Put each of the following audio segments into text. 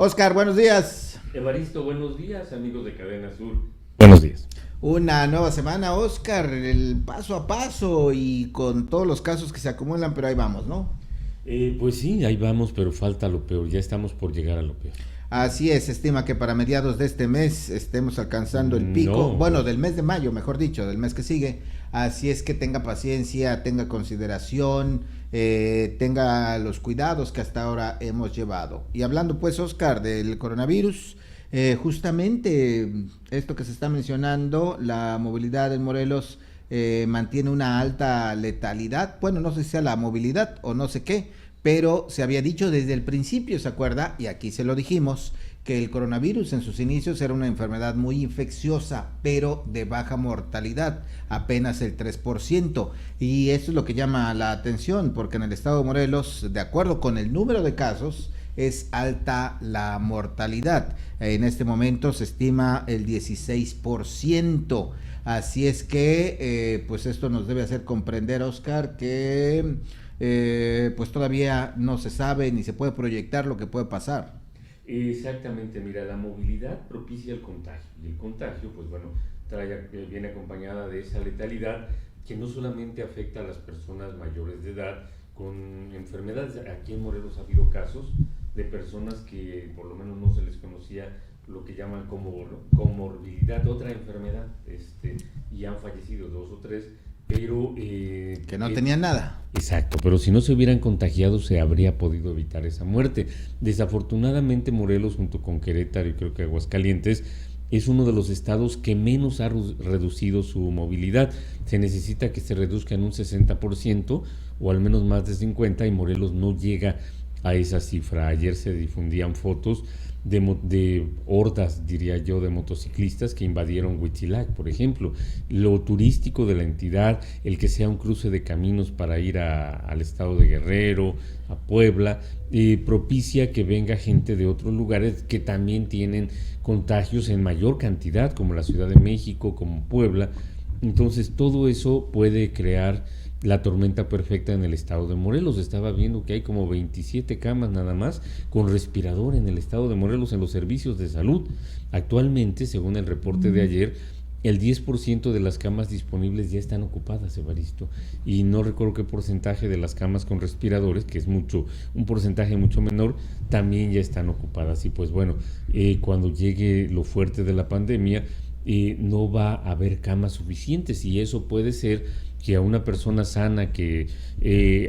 Oscar, buenos días. Evaristo, buenos días, amigos de Cadena Sur. Buenos días. Una nueva semana, Oscar, el paso a paso y con todos los casos que se acumulan, pero ahí vamos, ¿no? Pues sí, ahí vamos, pero falta lo peor, ya estamos por llegar a lo peor. Así es, se estima que para mediados de este mes estemos alcanzando el pico, No. bueno, del mes de mayo, mejor dicho, del mes que sigue. Así es que tenga paciencia, tenga consideración, tenga los cuidados que hasta ahora hemos llevado. Y hablando pues, Oscar, del coronavirus, justamente esto que se está mencionando, la movilidad en Morelos mantiene una alta letalidad. Bueno, no sé si sea la movilidad o no sé qué, pero se había dicho desde el principio, ¿se acuerda? Y aquí se lo dijimos, que el coronavirus en sus inicios era una enfermedad muy infecciosa, pero de baja mortalidad, apenas el 3%. Y eso es lo que llama la atención, porque en el estado de Morelos, de acuerdo con el número de casos, es alta la mortalidad. En este momento se estima el 16%. Así es que, pues esto nos debe hacer comprender, Oscar, que pues todavía no se sabe ni se puede proyectar lo que puede pasar. Exactamente, mira, la movilidad propicia el contagio, y el contagio, pues bueno, viene acompañada de esa letalidad que no solamente afecta a las personas mayores de edad con enfermedades. Aquí en Morelos ha habido casos de personas que por lo menos no se les conocía lo que llaman como comorbilidad, otra enfermedad, y han fallecido 2 o 3, pero que no tenían nada. Exacto, pero si no se hubieran contagiado se habría podido evitar esa muerte. Desafortunadamente Morelos, junto con Querétaro y creo que Aguascalientes, es uno de los estados que menos ha reducido su movilidad. Se necesita que se reduzca en un 60% o al menos más de 50%, y Morelos no llega a esa cifra. Ayer se difundían fotos de hordas, diría yo, de motociclistas que invadieron Huitzilac, por ejemplo. Lo turístico de la entidad, el que sea un cruce de caminos para ir al estado de Guerrero, a Puebla, propicia que venga gente de otros lugares que también tienen contagios en mayor cantidad, como la Ciudad de México, como Puebla. Entonces todo eso puede crear la tormenta perfecta en el estado de Morelos. Estaba viendo que hay como 27 camas nada más con respirador en el estado de Morelos en los servicios de salud. Actualmente, según el reporte de ayer, el 10% de las camas disponibles ya están ocupadas, Evaristo, y no recuerdo qué porcentaje de las camas con respiradores, que es un porcentaje mucho menor, también ya están ocupadas. Y pues bueno, cuando llegue lo fuerte de la pandemia, no va a haber camas suficientes, y eso puede ser que a una persona sana que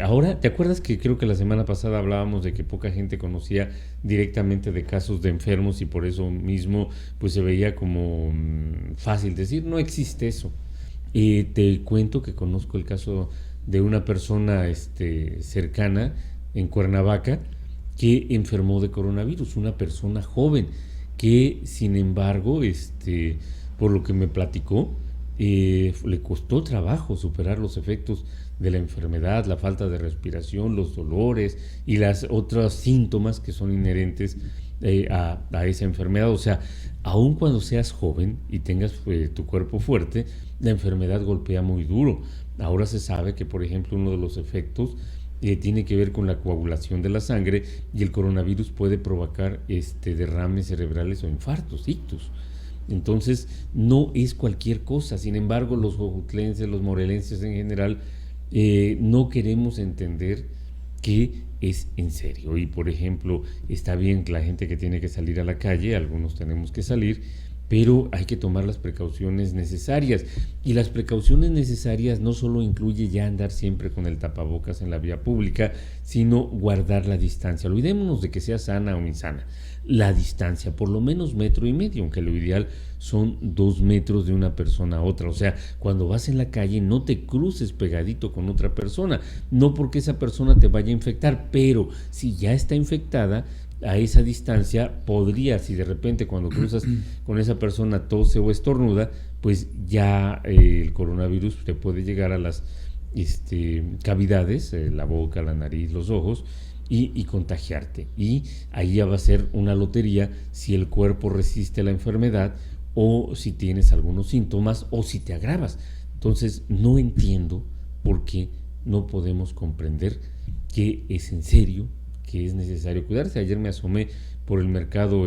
ahora, ¿te acuerdas que creo que la semana pasada hablábamos de que poca gente conocía directamente de casos de enfermos y por eso mismo pues se veía como fácil decir, no existe eso? Te cuento que conozco el caso de una persona cercana en Cuernavaca que enfermó de coronavirus, una persona joven que sin embargo, por lo que me platicó, le costó trabajo superar los efectos de la enfermedad, la falta de respiración, los dolores y las otros síntomas que son inherentes a esa enfermedad. O sea, aun cuando seas joven y tengas tu cuerpo fuerte, la enfermedad golpea muy duro. Ahora se sabe que, por ejemplo, uno de los efectos tiene que ver con la coagulación de la sangre, y el coronavirus puede provocar derrames cerebrales o infartos, ictus. Entonces no es cualquier cosa. Sin embargo, los jojutlenses, los morelenses en general, no queremos entender que es en serio. Y por ejemplo, está bien que la gente que tiene que salir a la calle, algunos tenemos que salir, pero hay que tomar las precauciones necesarias. Y las precauciones necesarias no solo incluye ya andar siempre con el tapabocas en la vía pública, sino guardar la distancia. Olvidémonos de que sea sana o insana. La distancia, por lo menos 1,5 metros, aunque lo ideal son 2 metros de una persona a otra. O sea, cuando vas en la calle no te cruces pegadito con otra persona, no porque esa persona te vaya a infectar, pero si ya está infectada, a esa distancia podría, si de repente cuando cruzas con esa persona tose o estornuda, pues ya el coronavirus te puede llegar a las cavidades, la boca, la nariz, los ojos, y contagiarte. Y ahí ya va a ser una lotería si el cuerpo resiste la enfermedad, o si tienes algunos síntomas, o si te agravas. Entonces no entiendo por qué no podemos comprender que es en serio, que es necesario cuidarse. Ayer me asomé por el mercado,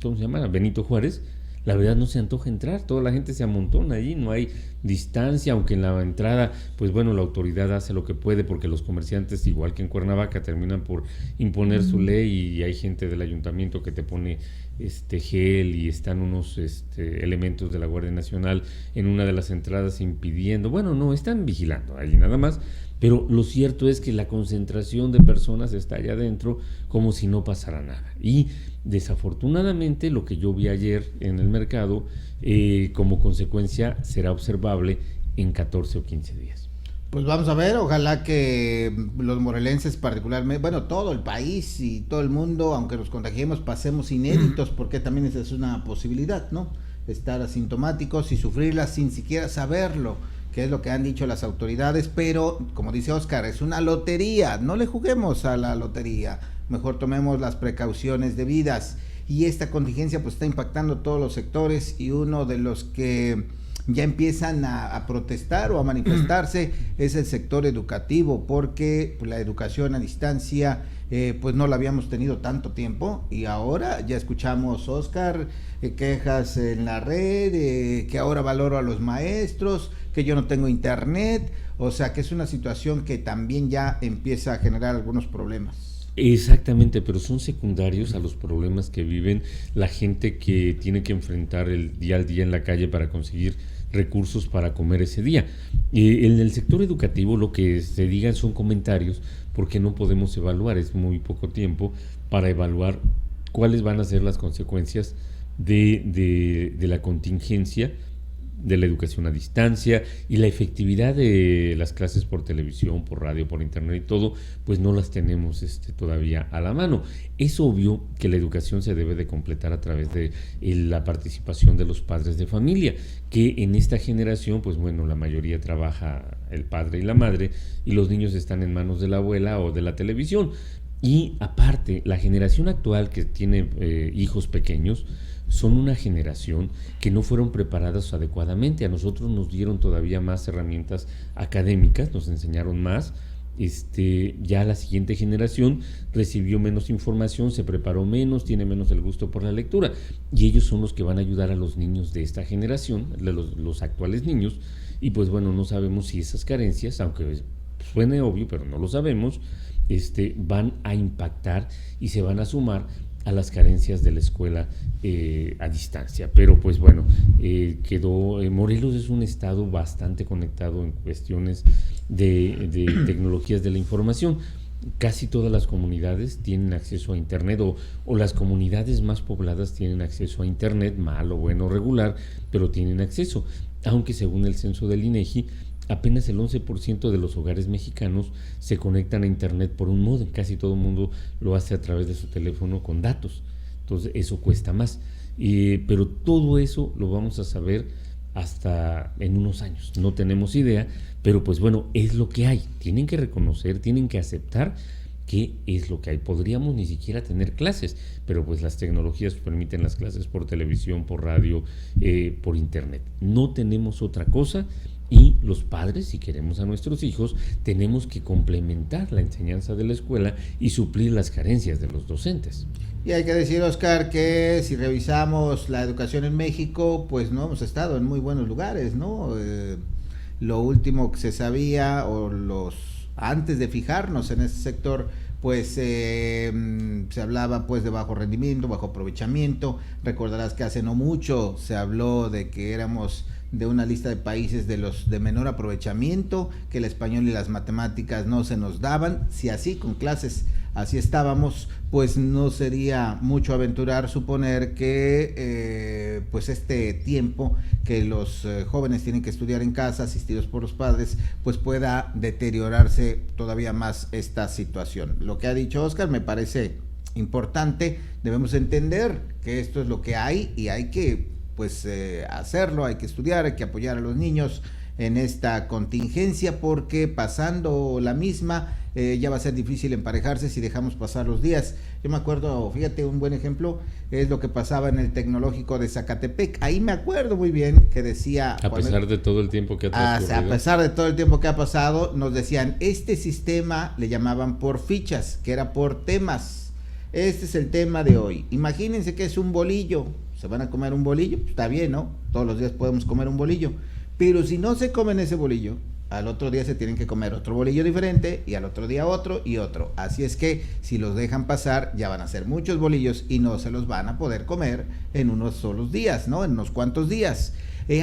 ¿cómo se llama? Benito Juárez. La verdad no se antoja entrar, toda la gente se amontona allí, no hay distancia, aunque en la entrada, pues bueno, la autoridad hace lo que puede porque los comerciantes, igual que en Cuernavaca, terminan por imponer su ley y hay gente del ayuntamiento que te pone gel y están unos elementos de la Guardia Nacional en una de las entradas impidiendo, bueno, no, están vigilando allí nada más. Pero lo cierto es que la concentración de personas está allá adentro como si no pasara nada. Y desafortunadamente lo que yo vi ayer en el mercado, como consecuencia, será observable en 14 o 15 días. Pues vamos a ver, ojalá que los morelenses particularmente, bueno, todo el país y todo el mundo, aunque nos contagiemos, pasemos inéditos, porque también esa es una posibilidad, ¿no? Estar asintomáticos y sufrirla sin siquiera saberlo, que es lo que han dicho las autoridades, pero como dice Oscar, es una lotería, no le juguemos a la lotería, mejor tomemos las precauciones debidas. Y esta contingencia pues está impactando todos los sectores, y uno de los que ya empiezan a protestar o a manifestarse es el sector educativo, porque pues, la educación a distancia pues no la habíamos tenido tanto tiempo, y ahora ya escuchamos, Oscar, quejas en la red, que ahora valoro a los maestros, que yo no tengo internet, o sea que es una situación que también ya empieza a generar algunos problemas. Exactamente, pero son secundarios a los problemas que viven la gente que tiene que enfrentar el día al día en la calle para conseguir recursos para comer ese día. En el sector educativo lo que se digan son comentarios, porque no podemos evaluar, es muy poco tiempo para evaluar cuáles van a ser las consecuencias de la contingencia, de la educación a distancia y la efectividad de las clases por televisión, por radio, por internet y todo, pues no las tenemos todavía a la mano. Es obvio que la educación se debe de completar a través de la participación de los padres de familia, que en esta generación, pues bueno, la mayoría trabaja el padre y la madre y los niños están en manos de la abuela o de la televisión. Y aparte, la generación actual que tiene hijos pequeños, son una generación que no fueron preparadas adecuadamente. A nosotros nos dieron todavía más herramientas académicas, nos enseñaron más. Ya la siguiente generación recibió menos información, se preparó menos, tiene menos el gusto por la lectura, y ellos son los que van a ayudar a los niños de esta generación, los actuales niños. Y pues bueno, no sabemos si esas carencias, aunque suene obvio, pero no lo sabemos, van a impactar y se van a sumar a las carencias de la escuela a distancia. Pero pues bueno, Morelos es un estado bastante conectado en cuestiones de tecnologías de la información. Casi todas las comunidades tienen acceso a internet, o las comunidades más pobladas tienen acceso a internet, malo, bueno, regular, pero tienen acceso, aunque según el censo del INEGI, apenas el 11% de los hogares mexicanos se conectan a internet por un módem. Casi todo el mundo lo hace a través de su teléfono con datos, entonces eso cuesta más, pero todo eso lo vamos a saber hasta en unos años, no tenemos idea, pero pues bueno, es lo que hay. Tienen que reconocer, tienen que aceptar que es lo que hay. Podríamos ni siquiera tener clases, pero pues las tecnologías permiten las clases por televisión, por radio, por internet. No tenemos otra cosa. Y los padres, si queremos a nuestros hijos, tenemos que complementar la enseñanza de la escuela y suplir las carencias de los docentes. Y hay que decir, Oscar, que si revisamos la educación en México, pues no hemos estado en muy buenos lugares, ¿no? Lo último que se sabía, antes de fijarnos en ese sector, pues se hablaba pues de bajo rendimiento, bajo aprovechamiento. Recordarás que hace no mucho se habló de que éramos de una lista de países de los de menor aprovechamiento, que el español y las matemáticas no se nos daban. Si así con clases así estábamos, pues no sería mucho aventurar suponer que pues este tiempo que los jóvenes tienen que estudiar en casa, asistidos por los padres, pues pueda deteriorarse todavía más esta situación. Lo que ha dicho Oscar me parece importante. Debemos entender que esto es lo que hay y hay que pues hacerlo, hay que estudiar, hay que apoyar a los niños en esta contingencia, porque pasando la misma ya va a ser difícil emparejarse si dejamos pasar los días. Yo me acuerdo, fíjate, un buen ejemplo es lo que pasaba en el Tecnológico de Zacatepec. Ahí me acuerdo muy bien que decía... A pesar de todo el tiempo que ha transcurrido. A pesar de todo el tiempo que ha pasado, nos decían, este sistema le llamaban por fichas, que era por temas. Este es el tema de hoy. Imagínense que es un bolillo. ¿Se van a comer un bolillo? Pues está bien, ¿no? Todos los días podemos comer un bolillo. Pero si no se comen ese bolillo, al otro día se tienen que comer otro bolillo diferente y al otro día otro y otro. Así es que si los dejan pasar ya van a ser muchos bolillos y no se los van a poder comer en unos solos días, ¿no? En unos cuantos días.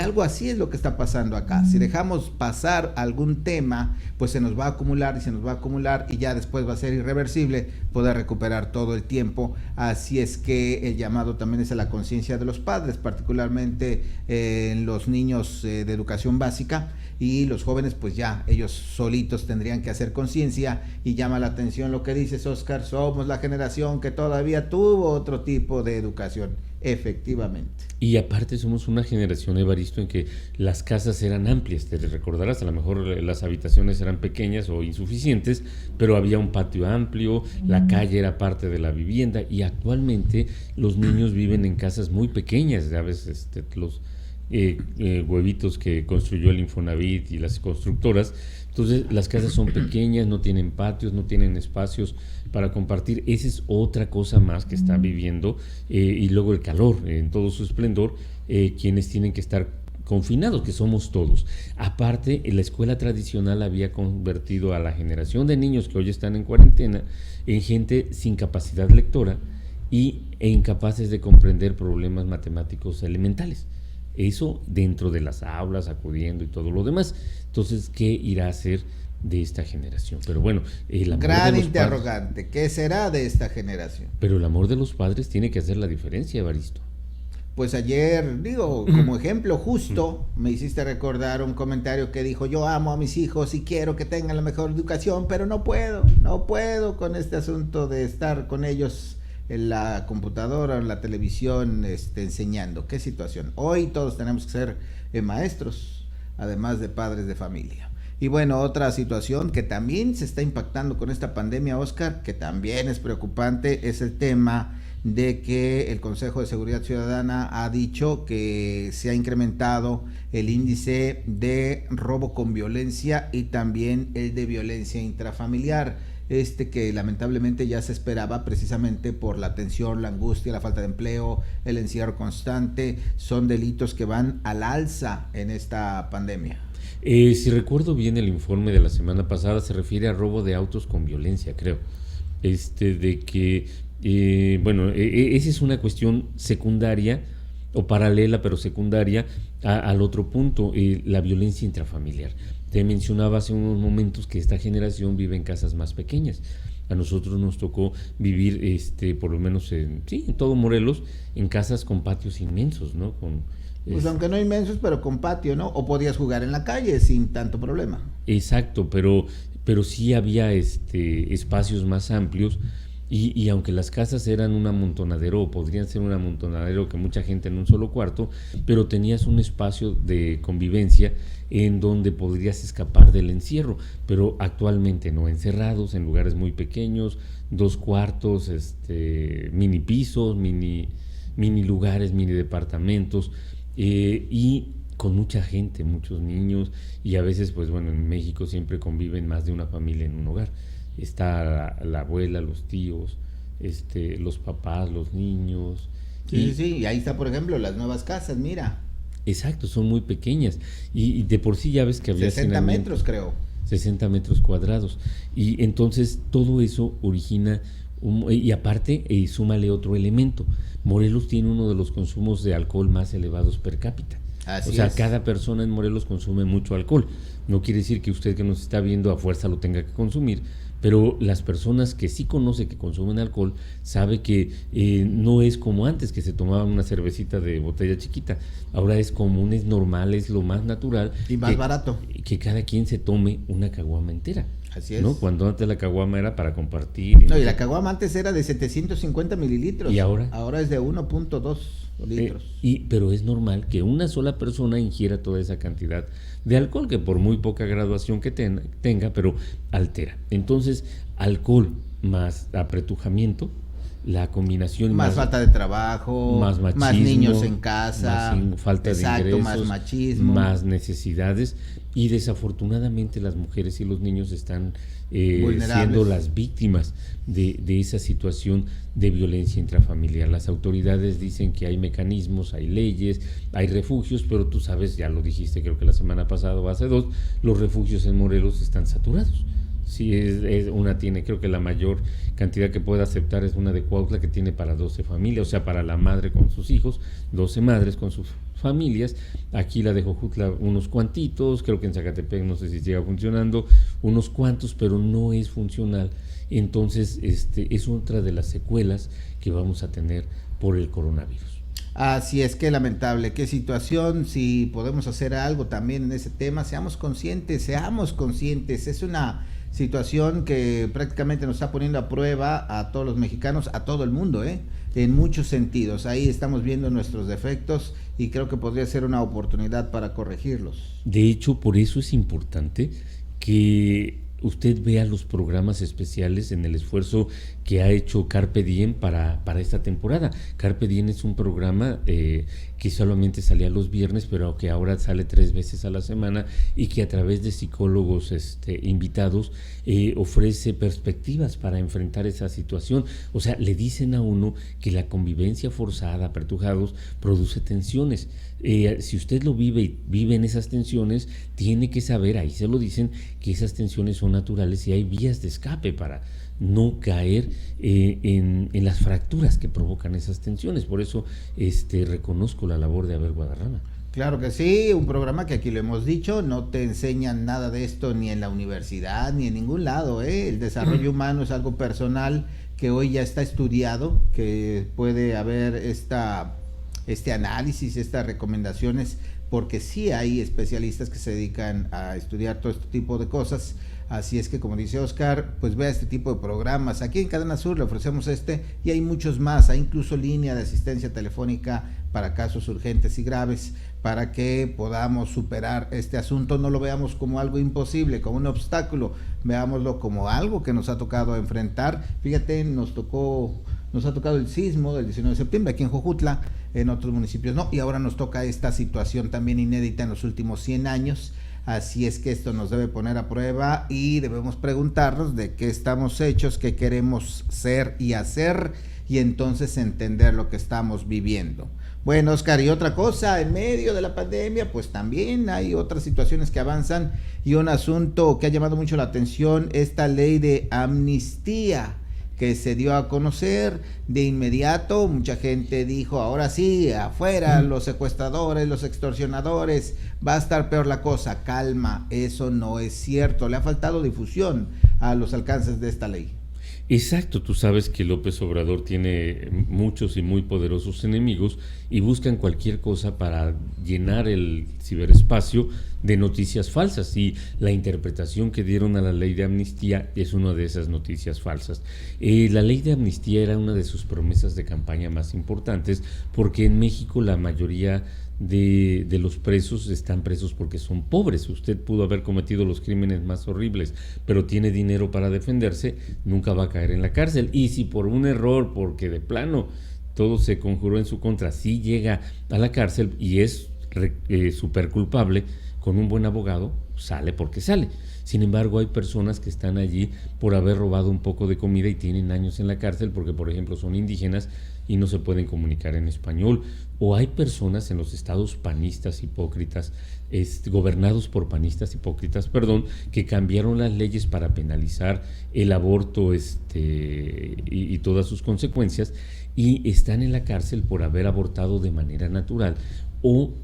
Algo así es lo que está pasando acá. Si dejamos pasar algún tema, pues se nos va a acumular y se nos va a acumular y ya después va a ser irreversible poder recuperar todo el tiempo. Así es que el llamado también es a la conciencia de los padres, particularmente en los niños de educación básica, y los jóvenes pues ya ellos solitos tendrían que hacer conciencia. Y llama la atención lo que dices, Oscar, somos la generación que todavía tuvo otro tipo de educación. Efectivamente. Y aparte somos una generación, Evaristo, en que las casas eran amplias, te recordarás, a lo mejor las habitaciones eran pequeñas o insuficientes, pero había un patio amplio, la calle era parte de la vivienda, y actualmente los niños viven en casas muy pequeñas, ¿sabes? Los huevitos que construyó el Infonavit y las constructoras. Entonces las casas son pequeñas, no tienen patios, no tienen espacios para compartir. Esa es otra cosa más que está viviendo, y luego el calor en todo su esplendor, quienes tienen que estar confinados, que somos todos. Aparte, la escuela tradicional había convertido a la generación de niños que hoy están en cuarentena en gente sin capacidad lectora e incapaces de comprender problemas matemáticos elementales. Eso dentro de las aulas, acudiendo y todo lo demás. Entonces, ¿qué irá a hacer de esta generación? Pero bueno, el amor gran de los interrogante, padres, ¿qué será de esta generación? pero el amor de los padres tiene que hacer la diferencia, Evaristo. Pues ayer, digo, como ejemplo justo, me hiciste recordar un comentario que dijo, yo amo a mis hijos y quiero que tengan la mejor educación, pero no puedo con este asunto de estar con ellos en la computadora o en la televisión enseñando. ¿Qué situación? Hoy todos tenemos que ser maestros, además de padres de familia. Y bueno, otra situación que también se está impactando con esta pandemia, Oscar, que también es preocupante, es el tema de que el Consejo de Seguridad Ciudadana ha dicho que se ha incrementado el índice de robo con violencia y también el de violencia intrafamiliar. Que lamentablemente ya se esperaba precisamente por la tensión, la angustia, la falta de empleo, el encierro constante, son delitos que van al alza en esta pandemia. Si recuerdo bien el informe de la semana pasada, se refiere a robo de autos con violencia, creo. De que, esa es una cuestión secundaria o paralela, pero secundaria al otro punto, la violencia intrafamiliar. Te mencionaba hace unos momentos que esta generación vive en casas más pequeñas. A nosotros nos tocó vivir, por lo menos en todo Morelos, en casas con patios inmensos, ¿no? Pues aunque no inmensos, pero con patio, ¿no? O podías jugar en la calle sin tanto problema. Exacto, pero sí había espacios más amplios. Y aunque las casas eran un amontonadero, o podrían ser un amontonadero que mucha gente en un solo cuarto, pero tenías un espacio de convivencia en donde podrías escapar del encierro, pero actualmente no, encerrados en lugares muy pequeños, 2 cuartos, mini pisos, mini lugares, mini departamentos, y con mucha gente, muchos niños, y a veces, pues bueno, en México siempre conviven más de una familia en un hogar. Está la abuela, los tíos, los papás, los niños. Sí, y ahí está, por ejemplo, las nuevas casas, mira. Exacto, son muy pequeñas. Y de por sí ya ves que había 60 metros, creo. 60 metros cuadrados. Y entonces todo eso origina, y aparte, súmale otro elemento. Morelos tiene uno de los consumos de alcohol más elevados per cápita. Así es. Cada persona en Morelos consume mucho alcohol. No quiere decir que usted que nos está viendo a fuerza lo tenga que consumir, pero las personas que sí conoce que consumen alcohol sabe que no es como antes, que se tomaba una cervecita de botella chiquita. Ahora es común, es normal, es lo más natural. Y más barato. Que cada quien se tome una caguama entera. Así es. ¿No? Cuando antes la caguama era para compartir. Y la caguama antes era de 750 mililitros. ¿Y ahora? Ahora es de 1.2. litros. Pero es normal que una sola persona ingiera toda esa cantidad de alcohol, que por muy poca graduación que tenga, pero altera. Entonces, alcohol más apretujamiento, la combinación más falta de trabajo, más machismo, más niños en casa, más falta exacto, de ingresos, más machismo, más necesidades, y desafortunadamente las mujeres y los niños están siendo las víctimas de esa situación de violencia intrafamiliar. Las autoridades dicen que hay mecanismos, hay leyes, hay refugios, pero tú sabes, ya lo dijiste creo que la semana pasada o hace 2, los refugios en Morelos están saturados. Sí, una tiene, creo que la mayor cantidad que puede aceptar es una de Cuautla, que tiene para 12 familias, o sea, para la madre con sus hijos, 12 madres con sus familias. Aquí la de Jojutla unos cuantitos, creo que en Zacatepec no sé si siga funcionando, unos cuantos, pero no es funcional. Entonces, es otra de las secuelas que vamos a tener por el coronavirus. Así es, que lamentable, qué situación. Si podemos hacer algo también en ese tema, seamos conscientes, es una situación que prácticamente nos está poniendo a prueba a todos los mexicanos, a todo el mundo, en muchos sentidos. Ahí estamos viendo nuestros defectos y creo que podría ser una oportunidad para corregirlos. De hecho, por eso es importante que usted vea los programas especiales en el esfuerzo que ha hecho Carpe Diem para esta temporada. Carpe Diem es un programa que solamente salía los viernes, pero que ahora sale 3 veces a la semana, y que a través de psicólogos invitados ofrece perspectivas para enfrentar esa situación. O sea, le dicen a uno que la convivencia forzada, apretujados, produce tensiones. Si usted lo vive en esas tensiones, tiene que saber, ahí se lo dicen, que esas tensiones son naturales y hay vías de escape para no caer en las fracturas que provocan esas tensiones. Por eso reconozco la labor de Abel Guadarrama. Claro que sí, un programa que aquí lo hemos dicho, no te enseñan nada de esto ni en la universidad ni en ningún lado, El desarrollo humano es algo personal que hoy ya está estudiado, que puede haber este análisis, estas recomendaciones, porque sí hay especialistas que se dedican a estudiar todo este tipo de cosas. Así es que, como dice Oscar, pues vea este tipo de programas. Aquí en Cadena Sur le ofrecemos y hay muchos más. Hay incluso línea de asistencia telefónica para casos urgentes y graves, para que podamos superar este asunto. No lo veamos como algo imposible, como un obstáculo, veámoslo como algo que nos ha tocado enfrentar. Fíjate, nos ha tocado el sismo del 19 de septiembre aquí en Jojutla, en otros municipios no, y ahora nos toca esta situación también inédita en los últimos 100 años. Así es que esto nos debe poner a prueba y debemos preguntarnos de qué estamos hechos, qué queremos ser y hacer, y entonces entender lo que estamos viviendo. Bueno, Oscar, y otra cosa, en medio de la pandemia, pues también hay otras situaciones que avanzan, y un asunto que ha llamado mucho la atención, esta ley de amnistía que se dio a conocer de inmediato. Mucha gente dijo, ahora sí, afuera los secuestradores, los extorsionadores, va a estar peor la cosa. Calma, eso no es cierto, le ha faltado difusión a los alcances de esta ley. Exacto, tú sabes que López Obrador tiene muchos y muy poderosos enemigos y buscan cualquier cosa para llenar el ciberespacio de noticias falsas, y la interpretación que dieron a la ley de amnistía es una de esas noticias falsas. La ley de amnistía era una de sus promesas de campaña más importantes, porque en México la mayoría de los presos están presos porque son pobres. Usted pudo haber cometido los crímenes más horribles, pero tiene dinero para defenderse, nunca va a caer en la cárcel. Y si por un error, porque de plano todo se conjuró en su contra, sí llega a la cárcel y es súper culpable, con un buen abogado sale porque sale. Sin embargo, hay personas que están allí por haber robado un poco de comida y tienen años en la cárcel porque, por ejemplo, son indígenas y no se pueden comunicar en español. O hay personas en los estados panistas hipócritas, gobernados por panistas hipócritas, que cambiaron las leyes para penalizar el aborto y todas sus consecuencias, y están en la cárcel por haber abortado de manera natural, o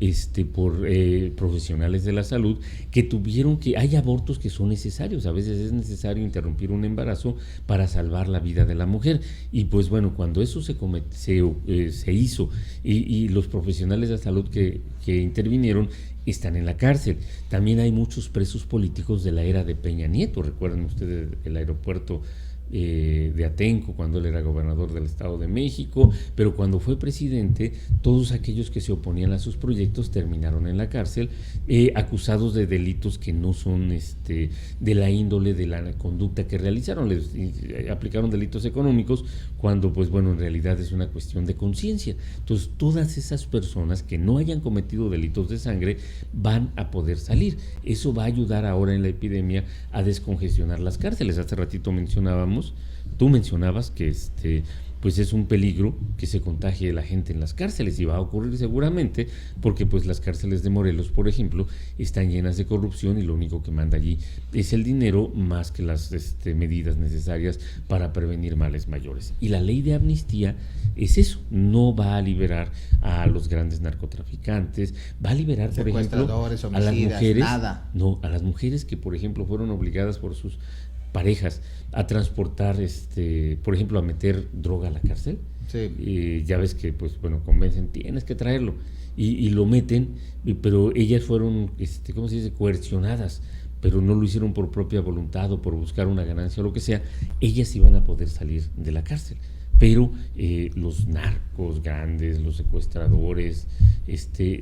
por profesionales de la salud que tuvieron que... Hay abortos que son necesarios, a veces es necesario interrumpir un embarazo para salvar la vida de la mujer, y pues bueno, cuando eso se hizo y los profesionales de la salud que intervinieron están en la cárcel. También hay muchos presos políticos de la era de Peña Nieto. Recuerden ustedes el aeropuerto de Atenco cuando él era gobernador del Estado de México, pero cuando fue presidente, todos aquellos que se oponían a sus proyectos terminaron en la cárcel, acusados de delitos que no son de la índole de la conducta que realizaron. Les aplicaron delitos económicos cuando, pues bueno, en realidad es una cuestión de conciencia. Entonces, todas esas personas que no hayan cometido delitos de sangre van a poder salir. Eso va a ayudar ahora en la epidemia a descongestionar las cárceles. Hace ratito tú mencionabas que pues es un peligro que se contagie la gente en las cárceles, y va a ocurrir seguramente porque pues las cárceles de Morelos, por ejemplo, están llenas de corrupción y lo único que manda allí es el dinero más que las medidas necesarias para prevenir males mayores. Y la ley de amnistía es eso, no va a liberar a los grandes narcotraficantes, va a liberar, por ejemplo, a las mujeres, no, a las mujeres que, por ejemplo, fueron obligadas por sus parejas a transportar, por ejemplo, a meter droga a la cárcel. Sí. Ya ves que, pues bueno, convencen, tienes que traerlo, y lo meten, pero ellas fueron, ¿cómo se dice?, coercionadas, pero no lo hicieron por propia voluntad o por buscar una ganancia o lo que sea. Ellas iban a poder salir de la cárcel. Pero los narcos grandes, los secuestradores,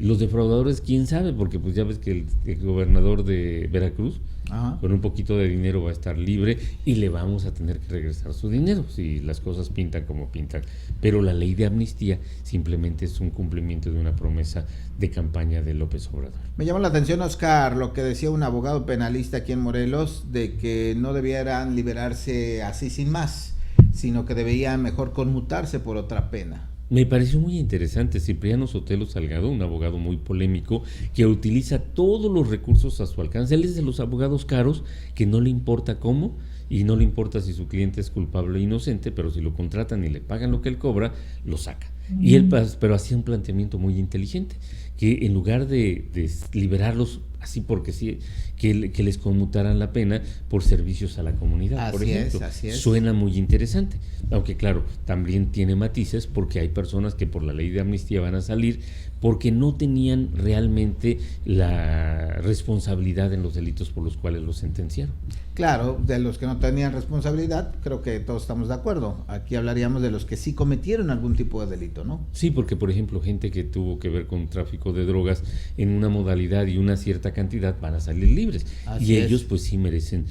los defraudadores, quién sabe, porque pues ya ves que el gobernador de Veracruz, ajá, con un poquito de dinero va a estar libre y le vamos a tener que regresar su dinero si las cosas pintan como pintan. Pero la ley de amnistía simplemente es un cumplimiento de una promesa de campaña de López Obrador. Me llamó la atención, Oscar, lo que decía un abogado penalista aquí en Morelos, de que no debieran liberarse así sin más, sino que debía mejor conmutarse por otra pena. Me pareció muy interesante. Cipriano Sotelo Salgado, un abogado muy polémico que utiliza todos los recursos a su alcance. Él es de los abogados caros que no le importa cómo y no le importa si su cliente es culpable o inocente, pero si lo contratan y le pagan lo que él cobra, lo saca. Y él, pero hacía un planteamiento muy inteligente, que en lugar de liberarlos así porque sí, que les conmutaran la pena por servicios a la comunidad, por ejemplo. Así es. Suena muy interesante, aunque claro, también tiene matices, porque hay personas que por la ley de amnistía van a salir porque no tenían realmente la responsabilidad en los delitos por los cuales los sentenciaron. Claro, de los que no tenían responsabilidad, creo que todos estamos de acuerdo. Aquí hablaríamos de los que sí cometieron algún tipo de delito, ¿no? Sí, porque por ejemplo, gente que tuvo que ver con tráfico de drogas en una modalidad y una cierta cantidad van a salir libres. Así y es. Ellos pues sí merecen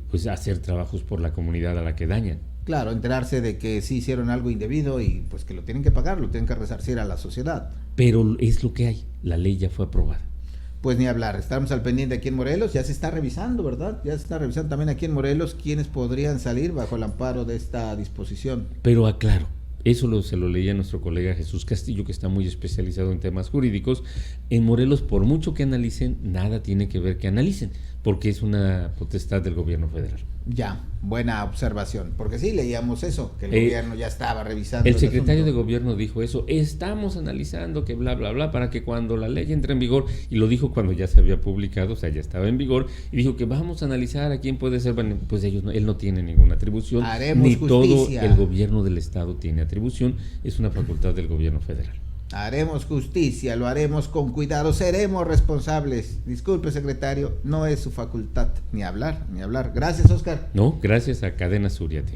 pues hacer trabajos por la comunidad a la que dañan. Claro, enterarse de que sí hicieron algo indebido y pues que lo tienen que pagar, lo tienen que resarcir a la sociedad. Pero es lo que hay, la ley ya fue aprobada. Pues ni hablar, estamos al pendiente aquí en Morelos, ya se está revisando, ¿verdad? Ya se está revisando también aquí en Morelos quiénes podrían salir bajo el amparo de esta disposición. Pero aclaro, eso se lo leía nuestro colega Jesús Castillo, que está muy especializado en temas jurídicos. En Morelos, por mucho que analicen, nada tiene que ver que analicen, porque es una potestad del gobierno federal. Ya, buena observación, porque sí leíamos eso, que el gobierno ya estaba revisando. El secretario de gobierno dijo eso, estamos analizando que bla, bla, bla, para que cuando la ley entre en vigor, y lo dijo cuando ya se había publicado, o sea, ya estaba en vigor, y dijo que vamos a analizar a quién puede ser, pues él no tiene ninguna atribución, haremos ni justicia. Todo el gobierno del estado tiene atribución, es una facultad del gobierno federal. Haremos justicia, lo haremos con cuidado, seremos responsables. Disculpe, secretario, no es su facultad ni hablar, ni hablar. Gracias, Oscar. No, gracias a Cadena Sur y a ti.